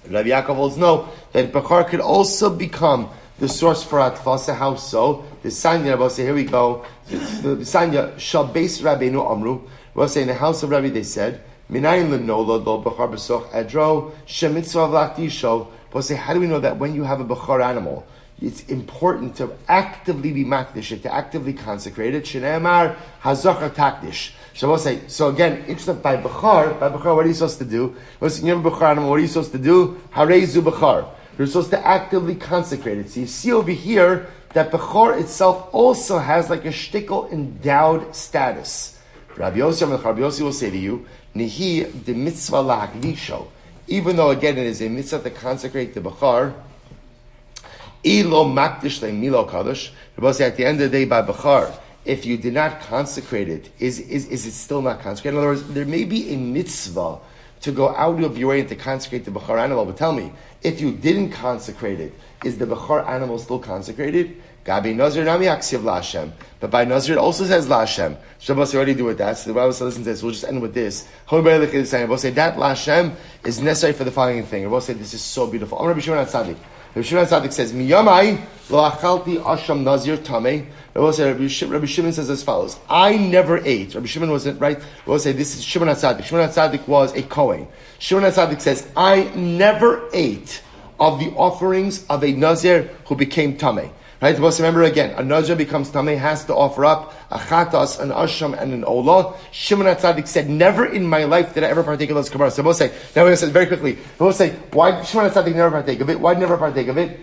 Rabbi Yaakov holds no, that bechar could also become the source for hatfasa. How so? The Sanya, Rabbi say, here we go. The Sanya, shall base Rabbeinu Amru. We'll say in the house of Rabbi they said, Minayin l'nola lo b'char b'soch edro shemitzvah v'laktisho. We'll say, how do we know that when you have a b'char animal, it's important to actively be makdish it, to actively consecrate it. Shneimar hazachar takdish. So we'll say, so again, interesting, by b'char, what are you supposed to do? We'll say, you have a b'char animal, what are you supposed to do? Hareizu b'char. You're supposed to actively consecrate it. So you see over here that b'char itself also has like a shtickle endowed status. Rabbi Yossi will say to you, Nihi de mitzvah lahakdisho. Even though again it is a mitzvah to consecrate the bechar, ilo makdish le'milo kadosh. Rabbi will say at the end of the day by bechar, if you did not consecrate it, is it still not consecrated? In other words, there may be a mitzvah to go out of your way and to consecrate the bechar animal. But tell me, if you didn't consecrate it, is the bechar animal still consecrated? Gabi Nazir Nami Aksiv La Hashem. But by Nazir it also says La Hashem. Shabbos already do with that. So the Bible says, listen to this, we'll just end with this. We'll say that La Hashem is necessary for the following thing. We'll say this is so beautiful. I'm Rabbi Shimon HaTzadik. Rabbi Shimon HaTzadik says, Miyamai lo achalti asham nazir tameh. Rabbi Shimon says as follows, I never ate. Rabbi Shimon wasn't right. We'll say this is Shimon HaTzadik. Shimon HaTzadik was a Kohen. Shimon HaTzadik says, I never ate of the offerings of a Nazir who became Tameh. Right? Let's remember again, a Nazir becomes Tameh, has to offer up a Chatas, an Asham, and an Olah. Shimon HaTzadik said, never in my life did I ever partake of those Kabbalah. So we'll say, now we're going to say very quickly, we'll say, why Shimon HaTzadik never partake of it? Why never partake of it?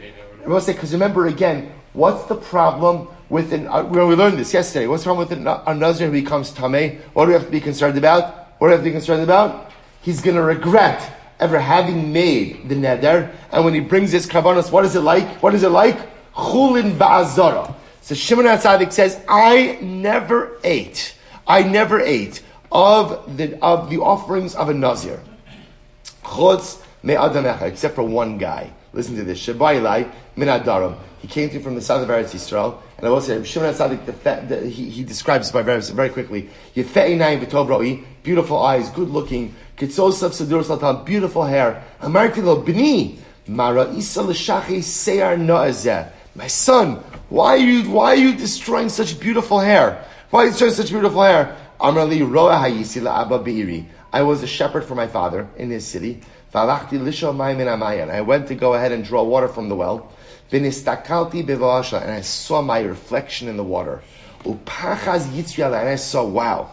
We'll say, because remember again, what's the problem with we learned this yesterday. What's wrong with a Nazir who becomes Tameh? What do we have to be concerned about? What do we have to be concerned about? He's going to regret ever having made the neder, and when he brings his karbanos, what is it like? What is it like? Chulin ba'azara. So Shimon HaTzadik says, I never ate of the offerings of a Nazir. Chutz me'adamecha, except for one guy. Listen to this. Shabailai min Nedarim. He came to from the south of Eretz Yisrael, and I will say, Shimon HaTzadik, he describes by very quickly. Yefei nayim v'tov roi, beautiful eyes, good looking, kitzosav sedur saltam, beautiful hair. Amarti lo b'ni, mara isa l'shachei seyar no'ezeh. My son, why are you destroying such beautiful hair? Why are you destroying such beautiful hair? Amar li roa hayisi la'abba be'iri. I was a shepherd for my father in his city. V'alachti lisho mayim min hamayan. I went to go ahead and draw water from the well. V'nistakalti beva'asha, and I saw my reflection in the water. Upachaz yitzriala, and I saw, wow,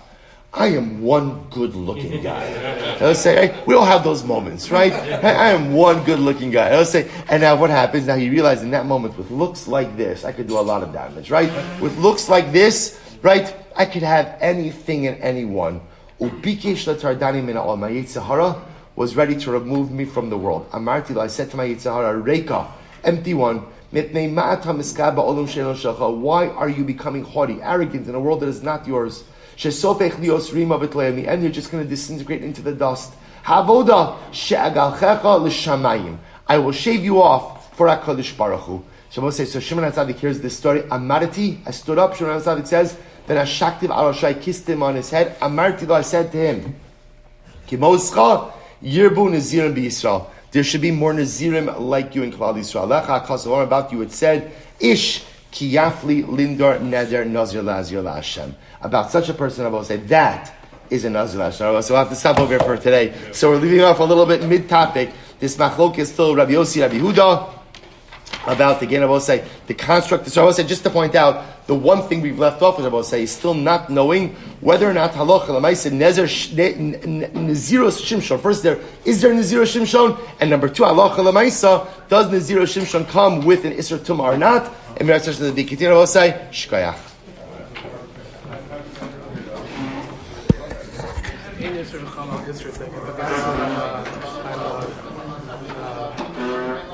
I am one good-looking guy. I'll say, we all have those moments, right? I am one good-looking guy. I'll say, and now what happens? Now he realized in that moment, with looks like this, I could do a lot of damage, right? With looks like this, right, I could have anything and anyone. Ubikesh latardani min ha'ol, my Yitzhahara was ready to remove me from the world. Amarti, I said to my Yitzhahara, Reika, empty one. Why are you becoming haughty, arrogant in a world that is not yours? In the end, you're just going to disintegrate into the dust. I will shave you off for HaKadosh Baruch Hu. So Shimon HaTzadik hears this story. Amarti, I stood up. Shimon HaTzadik says, then Ashaktiv Arosha, I kissed him on his head. Amarti, I said to him, Kimoscha Yirbu Nazirim b'Yisrael. There should be more Nazirim like you in Klal Yisrael. Lecha Kasavar, about you it said, Ish ki yafli lindor neder nazir lazir la'Hashem. About such a person, I will say, that is a nazir la'Hashem. So we'll have to stop over here for today. So we're leaving off a little bit mid-topic. This machlok is still Rabbi Yossi, Rabbi Yehuda. About, again, I will say, the construct. So I will say, just to point out, the one thing we've left off with, I will say, is still not knowing whether or not halacha l'maisa naziros shimshon. First, is there naziros shimshon? And number two, halacha l'maisa, does naziros shimshon come with an isser tumah or not? And we are such that the continue, I will say, shkayach.